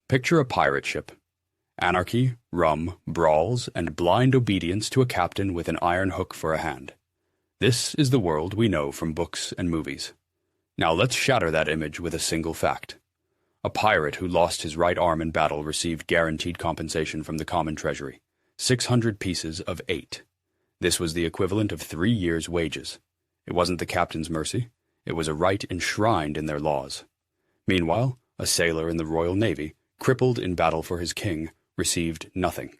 Picture a pirate ship. Anarchy, rum, brawls, and blind obedience to a captain with an iron hook for a hand. This is the world we know from books and movies. Now let's shatter that image with a single fact. A pirate who lost his right arm in battle received guaranteed compensation from the common treasury, 600 pieces of 8. This was the equivalent of 3 years' wages. It wasn't the captain's mercy. It was a right enshrined in their laws. Meanwhile, a sailor in the Royal Navy, crippled in battle for his king, received nothing.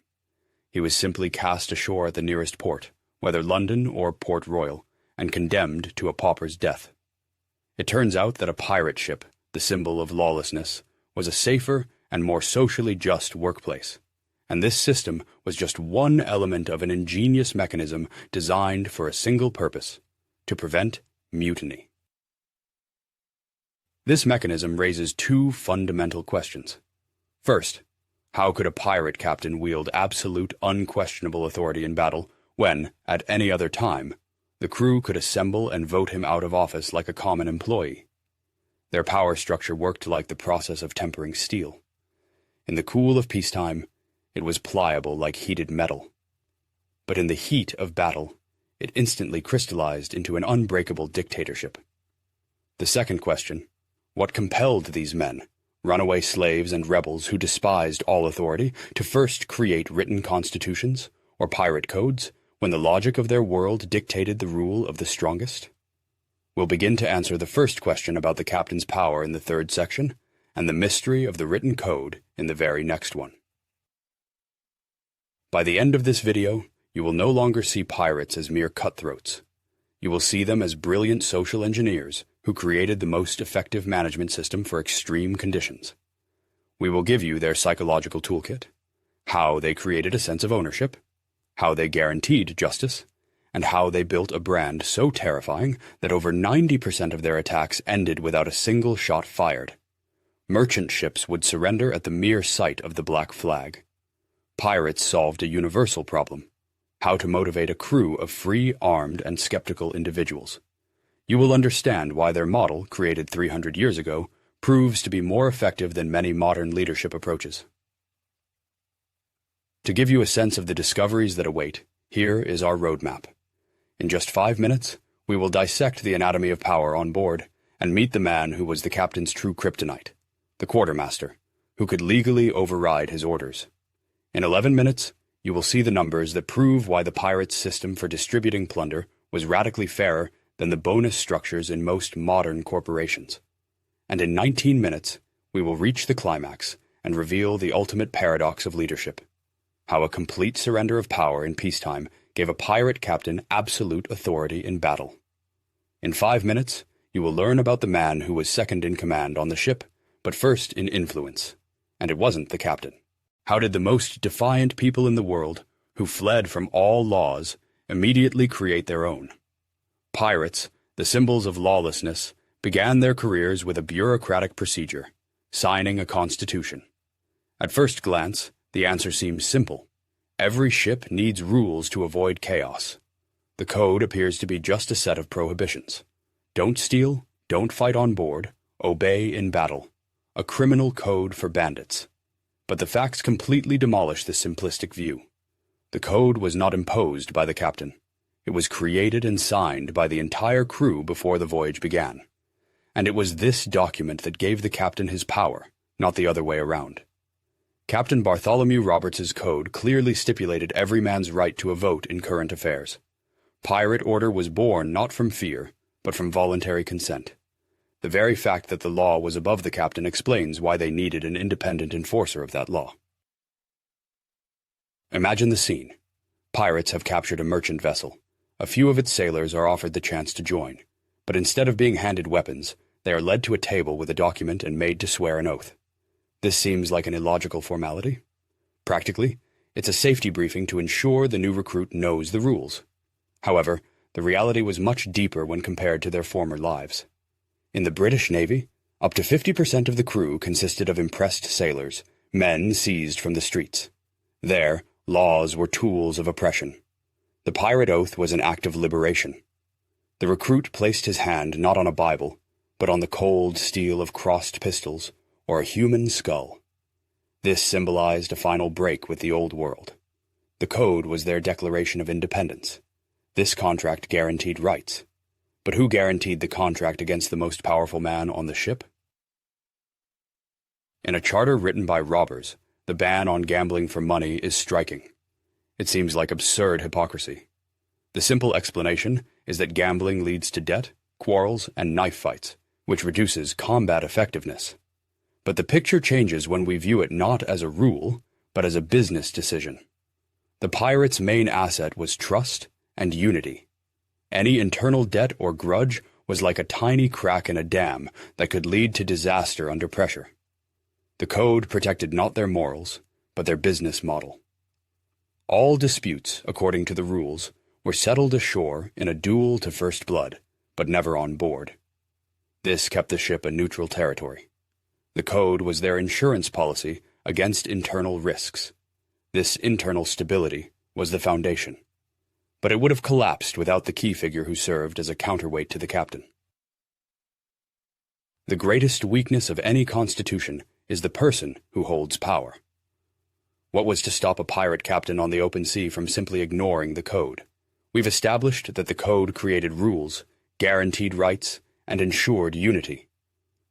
He was simply cast ashore at the nearest port, whether London or Port Royal, and condemned to a pauper's death. It turns out that a pirate ship, the symbol of lawlessness, was a safer and more socially just workplace. And this system was just one element of an ingenious mechanism designed for a single purpose: to prevent mutiny. This mechanism raises two fundamental questions. First, how could a pirate captain wield absolute, unquestionable authority in battle when, at any other time, the crew could assemble and vote him out of office like a common employee? Their power structure worked like the process of tempering steel. In the cool of peacetime, it was pliable like heated metal. But in the heat of battle, it instantly crystallized into an unbreakable dictatorship. The second question: what compelled these men, runaway slaves and rebels who despised all authority, to first create written constitutions or pirate codes when the logic of their world dictated the rule of the strongest? We'll begin to answer the first question about the captain's power in the third section, and the mystery of the written code in the very next one. By the end of this video, you will no longer see pirates as mere cutthroats. You will see them as brilliant social engineers who created the most effective management system for extreme conditions. We will give you their psychological toolkit, how they created a sense of ownership, how they guaranteed justice, and how they built a brand so terrifying that over 90% of their attacks ended without a single shot fired. Merchant ships would surrender at the mere sight of the black flag. Pirates solved a universal problem: how to motivate a crew of free, armed, and skeptical individuals. You will understand why their model, created 300 years ago, proves to be more effective than many modern leadership approaches. To give you a sense of the discoveries that await, here is our roadmap. In just 5 minutes, we will dissect the anatomy of power on board and meet the man who was the captain's true kryptonite, the quartermaster, who could legally override his orders. In 11 minutes, you will see the numbers that prove why the pirates' system for distributing plunder was radically fairer than the bonus structures in most modern corporations. And in 19 minutes, we will reach the climax and reveal the ultimate paradox of leadership: how a complete surrender of power in peacetime gave a pirate captain absolute authority in battle. In 5 minutes, you will learn about the man who was second in command on the ship, but first in influence. And it wasn't the captain. How did the most defiant people in the world, who fled from all laws, immediately create their own? Pirates, the symbols of lawlessness, began their careers with a bureaucratic procedure: signing a constitution. At first glance, the answer seems simple. Every ship needs rules to avoid chaos. The code appears to be just a set of prohibitions. Don't steal, don't fight on board, obey in battle. A criminal code for bandits. But the facts completely demolish this simplistic view. The code was not imposed by the captain. It was created and signed by the entire crew before the voyage began. And it was this document that gave the captain his power, not the other way around. Captain Bartholomew Roberts's code clearly stipulated every man's right to a vote in current affairs. Pirate order was born not from fear, but from voluntary consent. The very fact that the law was above the captain explains why they needed an independent enforcer of that law. Imagine the scene. Pirates have captured a merchant vessel. A few of its sailors are offered the chance to join, but instead of being handed weapons, they are led to a table with a document and made to swear an oath. This seems like an illogical formality. Practically, it's a safety briefing to ensure the new recruit knows the rules. However, the reality was much deeper when compared to their former lives. In the British Navy, up to 50% of the crew consisted of impressed sailors, men seized from the streets. There, laws were tools of oppression. The pirate oath was an act of liberation. The recruit placed his hand not on a Bible, but on the cold steel of crossed pistols or a human skull. This symbolized a final break with the old world. The code was their declaration of independence. This contract guaranteed rights. But who guaranteed the contract against the most powerful man on the ship? In a charter written by robbers, the ban on gambling for money is striking. It seems like absurd hypocrisy. The simple explanation is that gambling leads to debt, quarrels, and knife fights, which reduces combat effectiveness. But the picture changes when we view it not as a rule, but as a business decision. The pirates' main asset was trust and unity. Any internal debt or grudge was like a tiny crack in a dam that could lead to disaster under pressure. The code protected not their morals, but their business model. All disputes, according to the rules, were settled ashore in a duel to first blood, but never on board. This kept the ship a neutral territory. The code was their insurance policy against internal risks. This internal stability was the foundation. But it would have collapsed without the key figure who served as a counterweight to the captain. The greatest weakness of any constitution is the person who holds power. What was to stop a pirate captain on the open sea from simply ignoring the code? We've established that the code created rules, guaranteed rights, and ensured unity.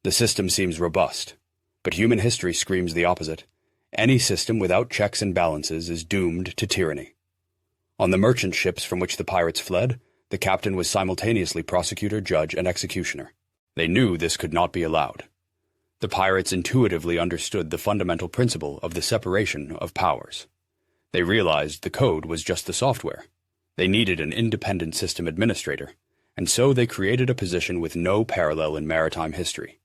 The system seems robust, but human history screams the opposite. Any system without checks and balances is doomed to tyranny. On the merchant ships from which the pirates fled, the captain was simultaneously prosecutor, judge, and executioner. They knew this could not be allowed. The pirates intuitively understood the fundamental principle of the separation of powers. They realized the code was just the software. They needed an independent system administrator, and so they created a position with no parallel in maritime history.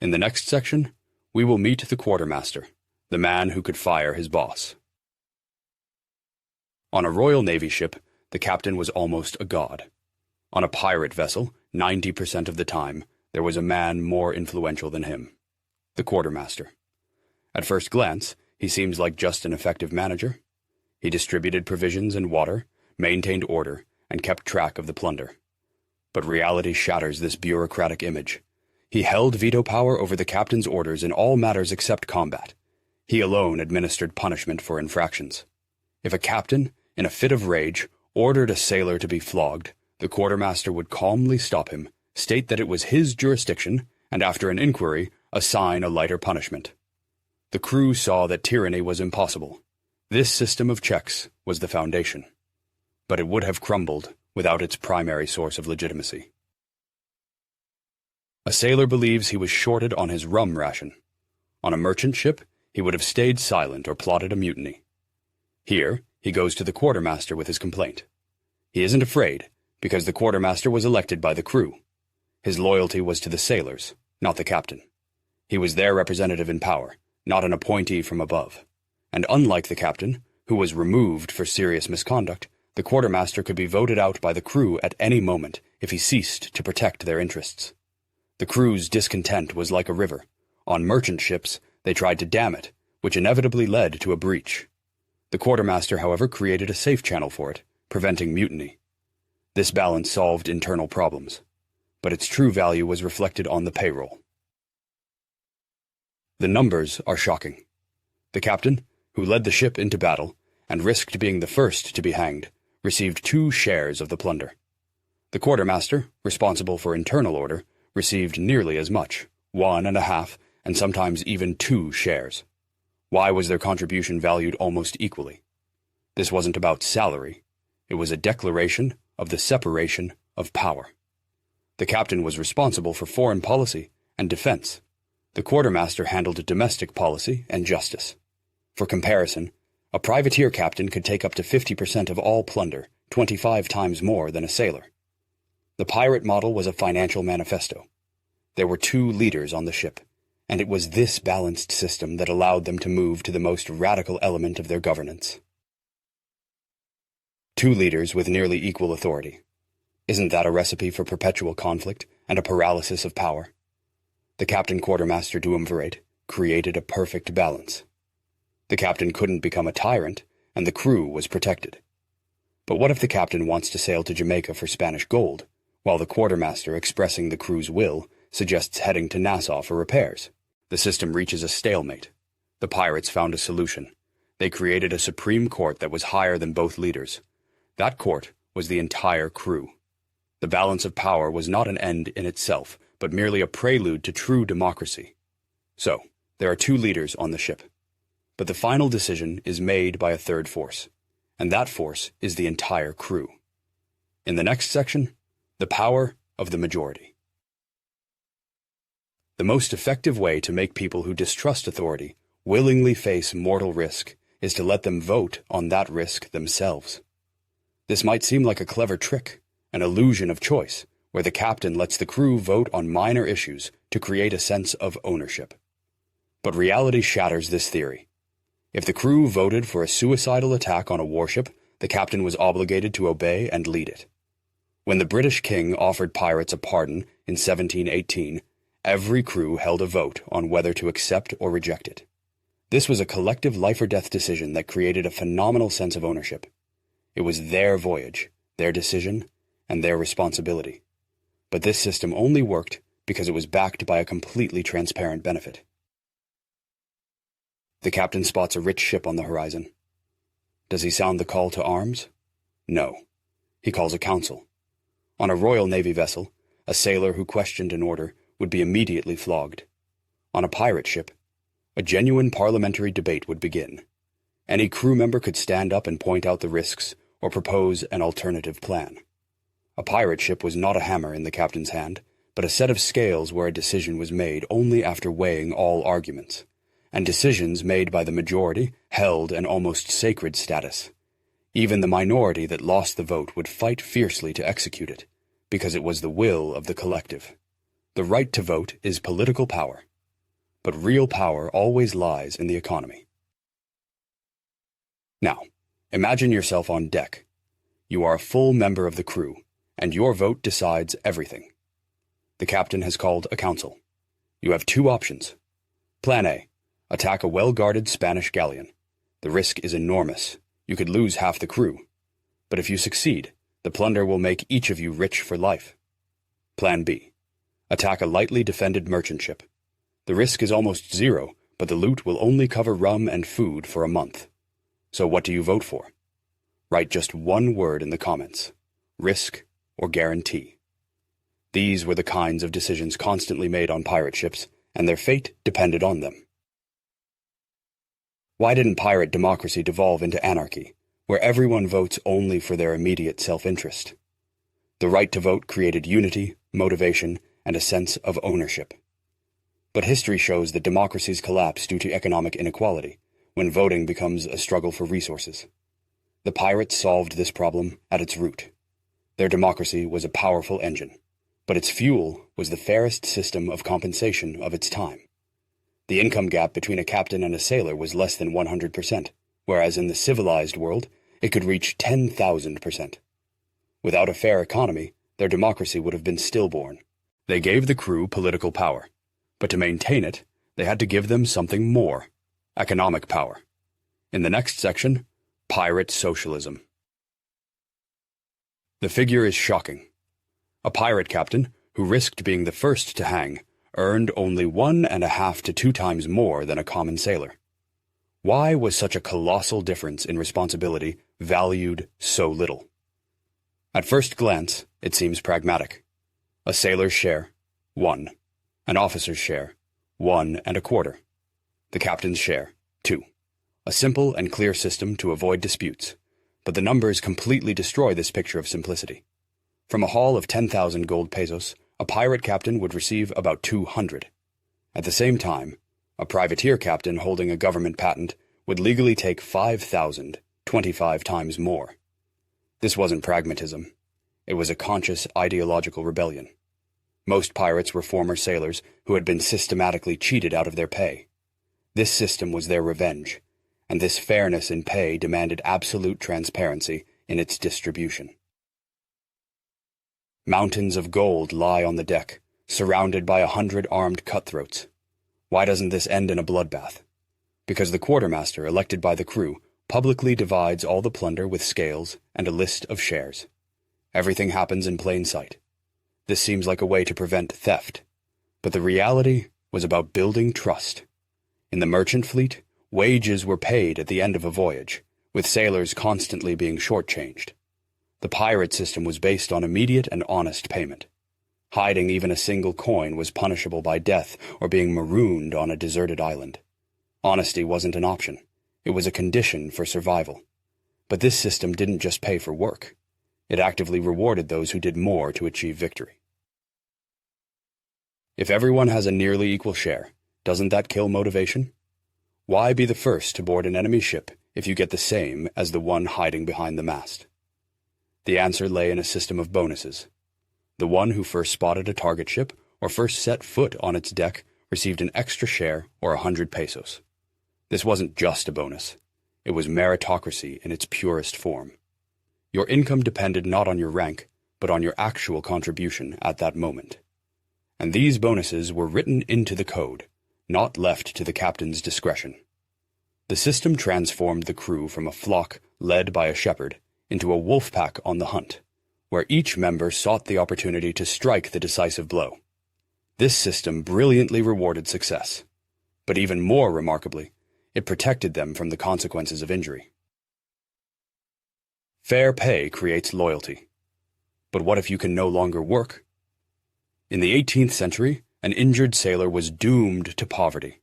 In the next section, we will meet the quartermaster, the man who could fire his boss. On a Royal Navy ship, the captain was almost a god. On a pirate vessel, 90% of the time, there was a man more influential than him. The quartermaster. At first glance, he seems like just an effective manager. He distributed provisions and water, maintained order, and kept track of the plunder. But reality shatters this bureaucratic image. He held veto power over the captain's orders in all matters except combat. He alone administered punishment for infractions. If a captain, in a fit of rage, ordered a sailor to be flogged, the quartermaster would calmly stop him, state that it was his jurisdiction, and after an inquiry, assign a lighter punishment. The crew saw that tyranny was impossible. This system of checks was the foundation. But it would have crumbled without its primary source of legitimacy. A sailor believes he was shorted on his rum ration. On a merchant ship, he would have stayed silent or plotted a mutiny. Here, he goes to the quartermaster with his complaint. He isn't afraid, because the quartermaster was elected by the crew. His loyalty was to the sailors, not the captain. He was their representative in power, not an appointee from above. And unlike the captain, who was removed for serious misconduct, the quartermaster could be voted out by the crew at any moment if he ceased to protect their interests. The crew's discontent was like a river. On merchant ships, they tried to dam it, which inevitably led to a breach. The quartermaster, however, created a safe channel for it, preventing mutiny. This balance solved internal problems, but its true value was reflected on the payroll. The numbers are shocking. The captain, who led the ship into battle and risked being the first to be hanged, received 2 shares of the plunder. The quartermaster, responsible for internal order, received nearly as much, 1.5, and sometimes even 2 shares. Why was their contribution valued almost equally? This wasn't about salary. It was a declaration of the separation of power. The captain was responsible for foreign policy and defense. The quartermaster handled domestic policy and justice. For comparison, a privateer captain could take up to 50% of all plunder, 25 times more than a sailor. The pirate model was a financial manifesto. There were 2 leaders on the ship, and it was this balanced system that allowed them to move to the most radical element of their governance. 2 leaders with nearly equal authority. Isn't that a recipe for perpetual conflict and a paralysis of power? The captain-quartermaster duumvirate created a perfect balance. The captain couldn't become a tyrant, and the crew was protected. But what if the captain wants to sail to Jamaica for Spanish gold, while the quartermaster, expressing the crew's will, suggests heading to Nassau for repairs? The system reaches a stalemate. The pirates found a solution. They created a supreme court that was higher than both leaders. That court was the entire crew. The balance of power was not an end in itself, but merely a prelude to true democracy. So, there are two leaders on the ship. But the final decision is made by a third force, and that force is the entire crew. In the next section, the power of the majority. The most effective way to make people who distrust authority willingly face mortal risk is to let them vote on that risk themselves. This might seem like a clever trick, an illusion of choice, where the captain lets the crew vote on minor issues to create a sense of ownership. But reality shatters this theory. If the crew voted for a suicidal attack on a warship, the captain was obligated to obey and lead it. When the British king offered pirates a pardon in 1718, every crew held a vote on whether to accept or reject it. This was a collective life-or-death decision that created a phenomenal sense of ownership. It was their voyage, their decision, and their responsibility. But this system only worked because it was backed by a completely transparent benefit. The captain spots a rich ship on the horizon. Does he sound the call to arms? No. He calls a council. On a Royal Navy vessel, a sailor who questioned an order would be immediately flogged. On a pirate ship, a genuine parliamentary debate would begin. Any crew member could stand up and point out the risks or propose an alternative plan. A pirate ship was not a hammer in the captain's hand, but a set of scales where a decision was made only after weighing all arguments, and decisions made by the majority held an almost sacred status. Even the minority that lost the vote would fight fiercely to execute it, because it was the will of the collective. The right to vote is political power, but real power always lies in the economy. Now, imagine yourself on deck. You are a full member of the crew, and your vote decides everything. The captain has called a council. You have two options. Plan A: attack a well-guarded Spanish galleon. The risk is enormous. You could lose half the crew. But if you succeed, the plunder will make each of you rich for life. Plan B: attack a lightly defended merchant ship. The risk is almost zero, but the loot will only cover rum and food for a month. So what do you vote for? Write just one word in the comments: risk or guarantee. These were the kinds of decisions constantly made on pirate ships, and their fate depended on them. Why didn't pirate democracy devolve into anarchy, where everyone votes only for their immediate self-interest? The right to vote created unity, motivation, and a sense of ownership. But history shows that democracies collapse due to economic inequality, when voting becomes a struggle for resources. The pirates solved this problem at its root. Their democracy was a powerful engine, but its fuel was the fairest system of compensation of its time. The income gap between a captain and a sailor was less than 100%, whereas in the civilized world, it could reach 10,000%. Without a fair economy, their democracy would have been stillborn. They gave the crew political power, but to maintain it, they had to give them something more: economic power. In the next section, pirate socialism. The figure is shocking. A pirate captain, who risked being the first to hang, earned only 1.5 to 2 times more than a common sailor. Why was such a colossal difference in responsibility valued so little? At first glance, it seems pragmatic. A sailor's share, 1. An officer's share, 1.25. The captain's share, 2. A simple and clear system to avoid disputes, but the numbers completely destroy this picture of simplicity. From a haul of 10,000 gold pesos, a pirate captain would receive about 200. At the same time, a privateer captain holding a government patent would legally take 5,000, 25 times more. This wasn't pragmatism. It was a conscious ideological rebellion. Most pirates were former sailors who had been systematically cheated out of their pay. This system was their revenge, and this fairness in pay demanded absolute transparency in its distribution. Mountains of gold lie on the deck, surrounded by 100 armed cutthroats. Why doesn't this end in a bloodbath? Because the quartermaster, elected by the crew, publicly divides all the plunder with scales and a list of shares. Everything happens in plain sight. This seems like a way to prevent theft, but the reality was about building trust. In the merchant fleet, Wages were paid at the end of a voyage, with sailors constantly being shortchanged. The pirate system was based on immediate and honest payment. Hiding even a single coin was punishable by death or being marooned on a deserted island. Honesty wasn't an option. It was a condition for survival. But this system didn't just pay for work. It actively rewarded those who did more to achieve victory. If everyone has a nearly equal share, doesn't that kill motivation? Why be the first to board an enemy ship if you get the same as the one hiding behind the mast? The answer lay in a system of bonuses. The one who first spotted a target ship or first set foot on its deck received an extra share or 100 pesos. This wasn't just a bonus. It was meritocracy in its purest form. Your income depended not on your rank, but on your actual contribution at that moment. And these bonuses were written into the code, not left to the captain's discretion. The system transformed the crew from a flock led by a shepherd into a wolf pack on the hunt, where each member sought the opportunity to strike the decisive blow. This system brilliantly rewarded success, but even more remarkably, it protected them from the consequences of injury. Fair pay creates loyalty. But what if you can no longer work? In the 18th century, an injured sailor was doomed to poverty,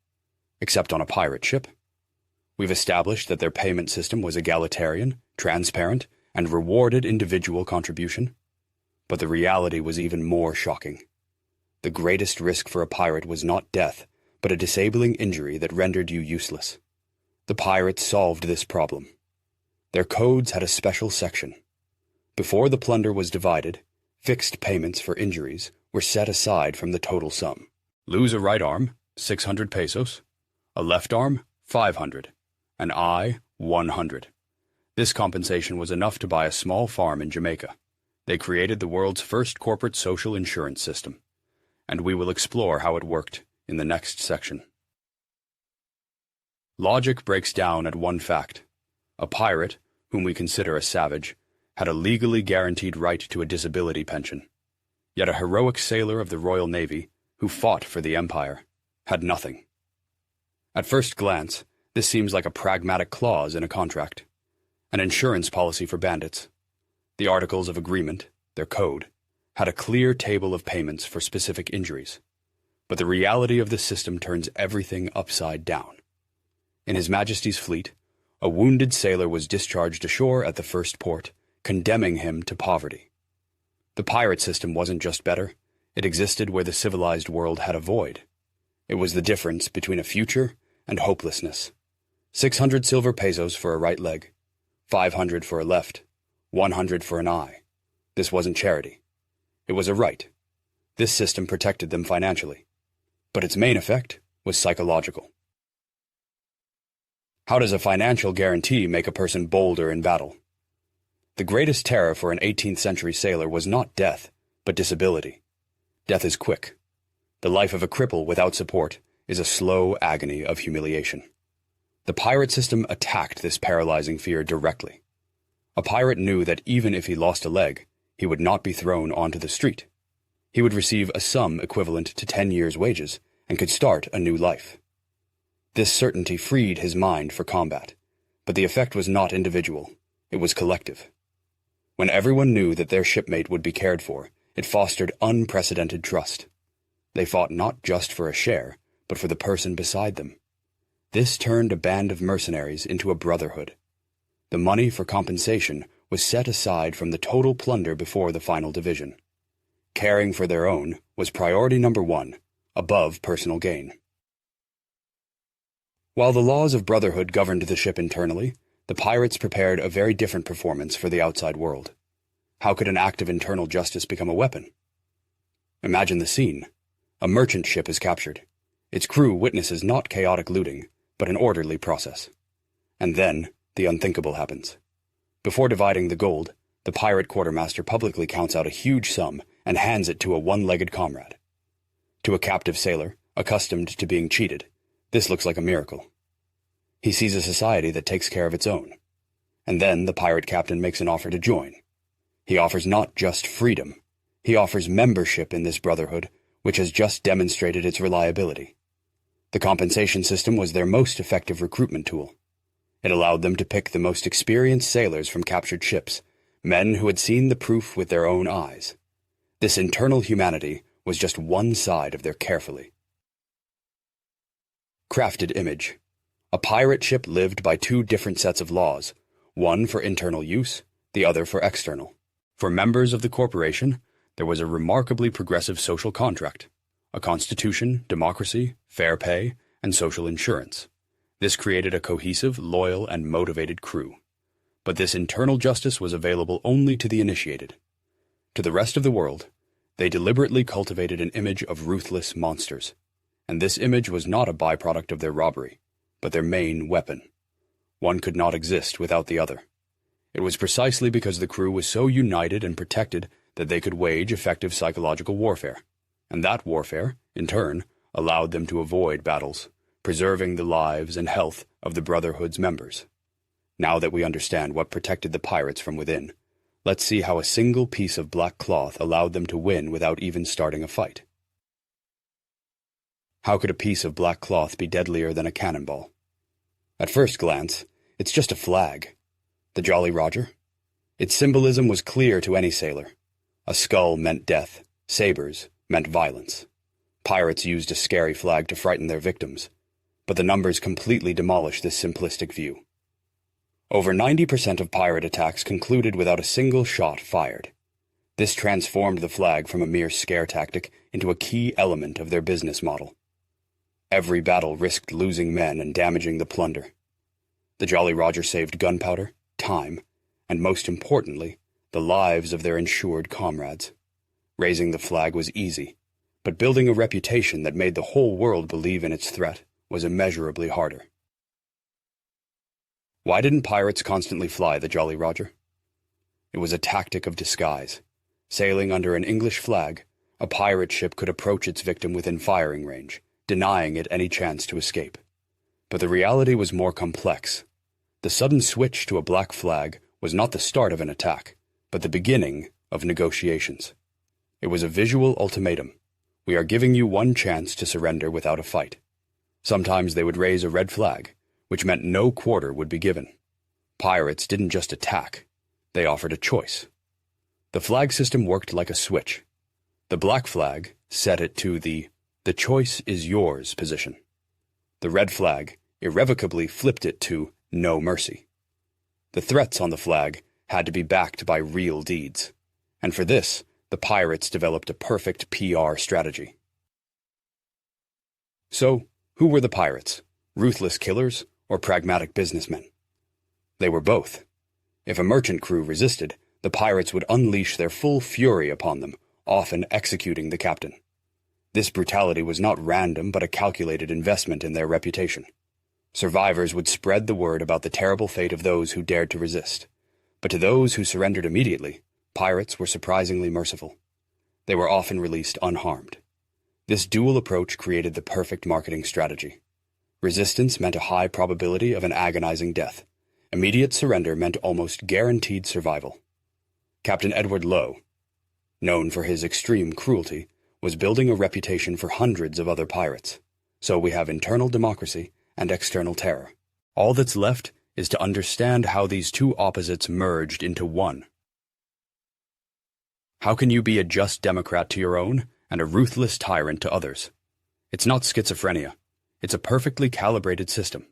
except on a pirate ship. We've established that their payment system was egalitarian, transparent, and rewarded individual contribution. But the reality was even more shocking. The greatest risk for a pirate was not death, but a disabling injury that rendered you useless. The pirates solved this problem. Their codes had a special section. Before the plunder was divided, fixed payments for injuries were set aside from the total sum. Lose a right arm, 600 pesos. A left arm, 500. An eye, 100. This compensation was enough to buy a small farm in Jamaica. They created the world's first corporate social insurance system, and we will explore how it worked in the next section. Logic breaks down at one fact. A pirate, whom we consider a savage, had a legally guaranteed right to a disability pension. Yet a heroic sailor of the Royal Navy, who fought for the Empire, had nothing. At first glance, this seems like a pragmatic clause in a contract, an insurance policy for bandits. The Articles of Agreement, their code, had a clear table of payments for specific injuries. But the reality of the system turns everything upside down. In His Majesty's fleet, a wounded sailor was discharged ashore at the first port, condemning him to poverty. The pirate system wasn't just better, it existed where the civilized world had a void. It was the difference between a future and hopelessness. 600 silver pesos for a right leg, 500 for a left, 100 for an eye. This wasn't charity. It was a right. This system protected them financially. But its main effect was psychological. How does a financial guarantee make a person bolder in battle? The greatest terror for an 18th century sailor was not death, but disability. Death is quick. The life of a cripple without support is a slow agony of humiliation. The pirate system attacked this paralyzing fear directly. A pirate knew that even if he lost a leg, he would not be thrown onto the street. He would receive a sum equivalent to 10 years' wages and could start a new life. This certainty freed his mind for combat, but the effect was not individual, it was collective. When everyone knew that their shipmate would be cared for, it fostered unprecedented trust. They fought not just for a share, but for the person beside them. This turned a band of mercenaries into a brotherhood. The money for compensation was set aside from the total plunder before the final division. Caring for their own was priority number one, above personal gain. While the laws of brotherhood governed the ship internally, the pirates prepared a very different performance for the outside world. How could an act of internal justice become a weapon? Imagine the scene. A merchant ship is captured. Its crew witnesses not chaotic looting, but an orderly process. And then, the unthinkable happens. Before dividing the gold, the pirate quartermaster publicly counts out a huge sum and hands it to a one-legged comrade. To a captive sailor, accustomed to being cheated, this looks like a miracle. He sees a society that takes care of its own. And then the pirate captain makes an offer to join. He offers not just freedom, he offers membership in this brotherhood, which has just demonstrated its reliability. The compensation system was their most effective recruitment tool. It allowed them to pick the most experienced sailors from captured ships, men who had seen the proof with their own eyes. This internal humanity was just one side of their carefully crafted image. A pirate ship lived by two different sets of laws, one for internal use, the other for external. For members of the corporation, there was a remarkably progressive social contract, a constitution, democracy, fair pay, and social insurance. This created a cohesive, loyal, and motivated crew. But this internal justice was available only to the initiated. To the rest of the world, they deliberately cultivated an image of ruthless monsters, and this image was not a byproduct of their robbery, but their main weapon. One could not exist without the other. It was precisely because the crew was so united and protected that they could wage effective psychological warfare, and that warfare, in turn, allowed them to avoid battles, preserving the lives and health of the Brotherhood's members. Now that we understand what protected the pirates from within, let's see how a single piece of black cloth allowed them to win without even starting a fight. How could a piece of black cloth be deadlier than a cannonball? At first glance, it's just a flag. The Jolly Roger? Its symbolism was clear to any sailor. A skull meant death, sabers meant violence. Pirates used a scary flag to frighten their victims, but the numbers completely demolished this simplistic view. Over 90% of pirate attacks concluded without a single shot fired. This transformed the flag from a mere scare tactic into a key element of their business model. Every battle risked losing men and damaging the plunder. The Jolly Roger saved gunpowder, time, and most importantly, the lives of their insured comrades. Raising the flag was easy, but building a reputation that made the whole world believe in its threat was immeasurably harder. Why didn't pirates constantly fly the Jolly Roger? It was a tactic of disguise. Sailing under an English flag, a pirate ship could approach its victim within firing range, denying it any chance to escape. But the reality was more complex. The sudden switch to a black flag was not the start of an attack, but the beginning of negotiations. It was a visual ultimatum. We are giving you one chance to surrender without a fight. Sometimes they would raise a red flag, which meant no quarter would be given. Pirates didn't just attack, they offered a choice. The flag system worked like a switch. The black flag set it to the choice is yours position. The red flag irrevocably flipped it to no mercy. The threats on the flag had to be backed by real deeds, and for this, the pirates developed a perfect PR strategy. So, who were the pirates? Ruthless killers or pragmatic businessmen? They were both. If a merchant crew resisted, the pirates would unleash their full fury upon them, often executing the captain. This brutality was not random but a calculated investment in their reputation. Survivors would spread the word about the terrible fate of those who dared to resist. But to those who surrendered immediately, pirates were surprisingly merciful. They were often released unharmed. This dual approach created the perfect marketing strategy. Resistance meant a high probability of an agonizing death. Immediate surrender meant almost guaranteed survival. Captain Edward Lowe, known for his extreme cruelty, was building a reputation for hundreds of other pirates. So we have internal democracy and external terror. All that's left is to understand how these two opposites merged into one. How can you be a just democrat to your own and a ruthless tyrant to others? It's not schizophrenia. It's a perfectly calibrated system.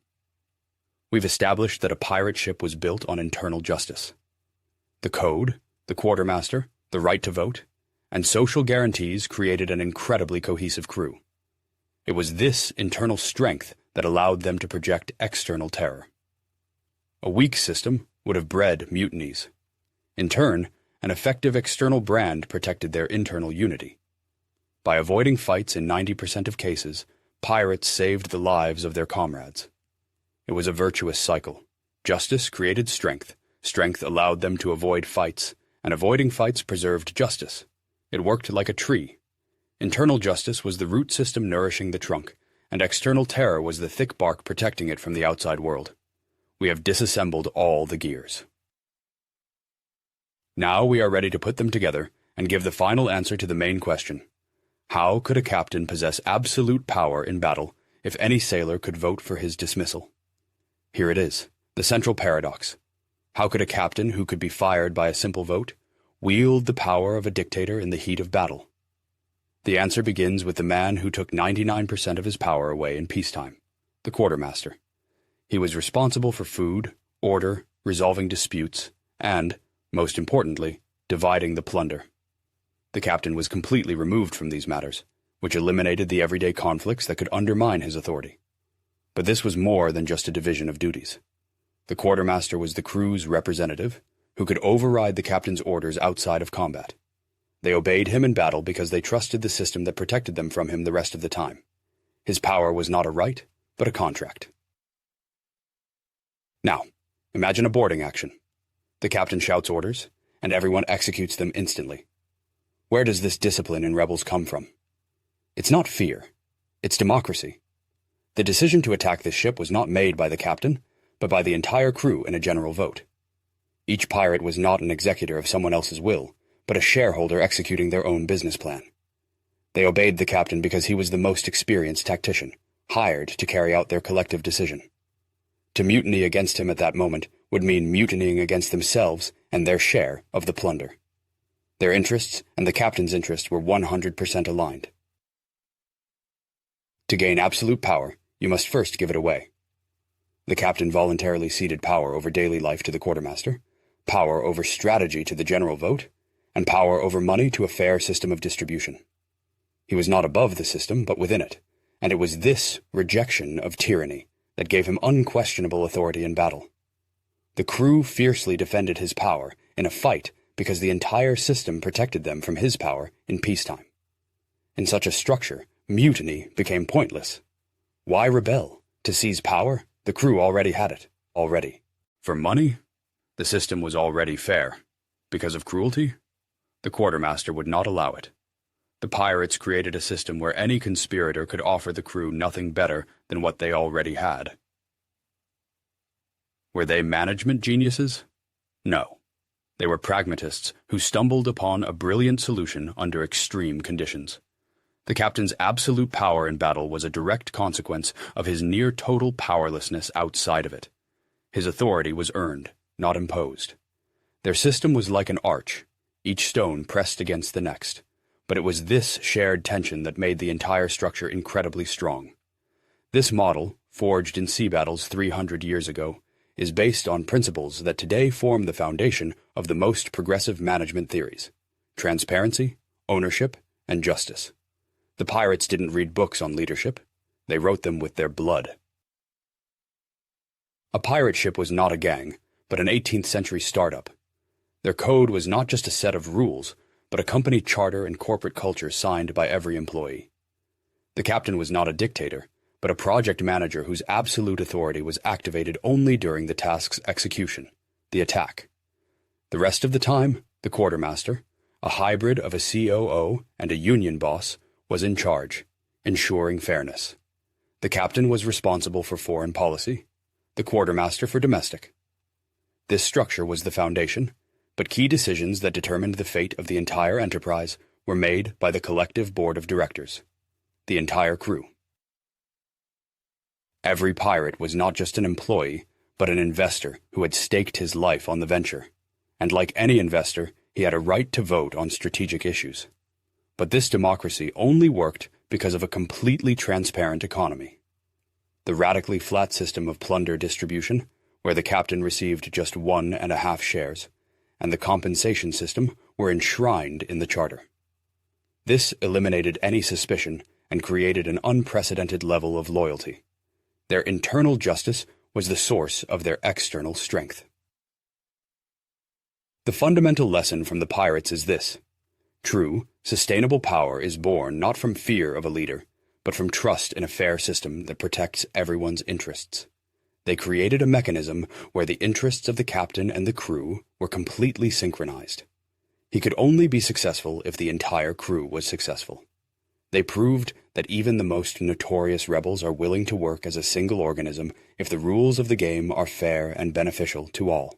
We've established that a pirate ship was built on internal justice. The code, the quartermaster, the right to vote, and social guarantees created an incredibly cohesive crew. It was this internal strength that allowed them to project external terror. A weak system would have bred mutinies. In turn, an effective external brand protected their internal unity. By avoiding fights in 90% of cases, pirates saved the lives of their comrades. It was a virtuous cycle. Justice created strength. Strength allowed them to avoid fights, and avoiding fights preserved justice. It worked like a tree. Internal justice was the root system nourishing the trunk, and external terror was the thick bark protecting it from the outside world. We have disassembled all the gears. Now we are ready to put them together and give the final answer to the main question. How could a captain possess absolute power in battle if any sailor could vote for his dismissal. Here it is, the central paradox. How could a captain who could be fired by a simple vote wield the power of a dictator in the heat of battle? The answer begins with the man who took 99% of his power away in peacetime, the quartermaster. He was responsible for food, order, resolving disputes, and, most importantly, dividing the plunder. The captain was completely removed from these matters, which eliminated the everyday conflicts that could undermine his authority. But this was more than just a division of duties. The quartermaster was the crew's representative, who could override the captain's orders outside of combat. They obeyed him in battle because they trusted the system that protected them from him the rest of the time. His power was not a right, but a contract. Now, imagine a boarding action. The captain shouts orders, and everyone executes them instantly. Where does this discipline in rebels come from? It's not fear. It's democracy. The decision to attack this ship was not made by the captain, but by the entire crew in a general vote. Each pirate was not an executor of someone else's will, but a shareholder executing their own business plan. They obeyed the captain because he was the most experienced tactician, hired to carry out their collective decision. To mutiny against him at that moment would mean mutinying against themselves and their share of the plunder. Their interests and the captain's interests were 100% aligned. To gain absolute power, you must first give it away. The captain voluntarily ceded power over daily life to the quartermaster, power over strategy to the general vote, and power over money to a fair system of distribution. He was not above the system, but within it, and it was this rejection of tyranny that gave him unquestionable authority in battle. The crew fiercely defended his power in a fight because the entire system protected them from his power in peacetime. In such a structure, mutiny became pointless. Why rebel? To seize power? The crew already had it. Already. For money? The system was already fair. Because of cruelty? The quartermaster would not allow it. The pirates created a system where any conspirator could offer the crew nothing better than what they already had. Were they management geniuses? No. They were pragmatists who stumbled upon a brilliant solution under extreme conditions. The captain's absolute power in battle was a direct consequence of his near-total powerlessness outside of it. His authority was earned, not imposed. Their system was like an arch, each stone pressed against the next. But it was this shared tension that made the entire structure incredibly strong. This model, forged in sea battles 300 years ago, is based on principles that today form the foundation of the most progressive management theories: transparency, ownership, and justice. The pirates didn't read books on leadership. They wrote them with their blood. A pirate ship was not a gang, but an 18th century startup. Their code was not just a set of rules, but a company charter and corporate culture signed by every employee. The captain was not a dictator, but a project manager whose absolute authority was activated only during the task's execution, the attack. The rest of the time, the quartermaster, a hybrid of a COO and a union boss, was in charge, ensuring fairness. The captain was responsible for foreign policy, the quartermaster for domestic. This structure was the foundation, but key decisions that determined the fate of the entire enterprise were made by the collective board of directors, the entire crew. Every pirate was not just an employee, but an investor who had staked his life on the venture, and like any investor, he had a right to vote on strategic issues. But this democracy only worked because of a completely transparent economy. The radically flat system of plunder distribution, where the captain received just 1.5 shares, and the compensation system were enshrined in the charter. This eliminated any suspicion and created an unprecedented level of loyalty. Their internal justice was the source of their external strength. The fundamental lesson from the pirates is this: true, sustainable power is born not from fear of a leader, but from trust in a fair system that protects everyone's interests. They created a mechanism where the interests of the captain and the crew were completely synchronized. He could only be successful if the entire crew was successful. They proved that even the most notorious rebels are willing to work as a single organism if the rules of the game are fair and beneficial to all.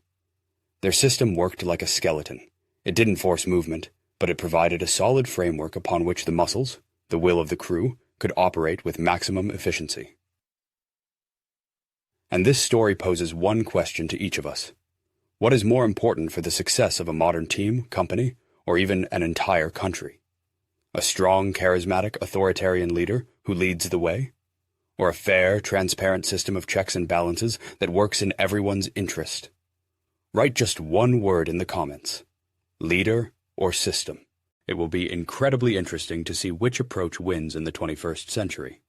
Their system worked like a skeleton. It didn't force movement, but it provided a solid framework upon which the muscles, the will of the crew, could operate with maximum efficiency. And this story poses one question to each of us. What is more important for the success of a modern team, company, or even an entire country? A strong, charismatic, authoritarian leader who leads the way? Or a fair, transparent system of checks and balances that works in everyone's interest? Write just one word in the comments. Leader or system. It will be incredibly interesting to see which approach wins in the 21st century.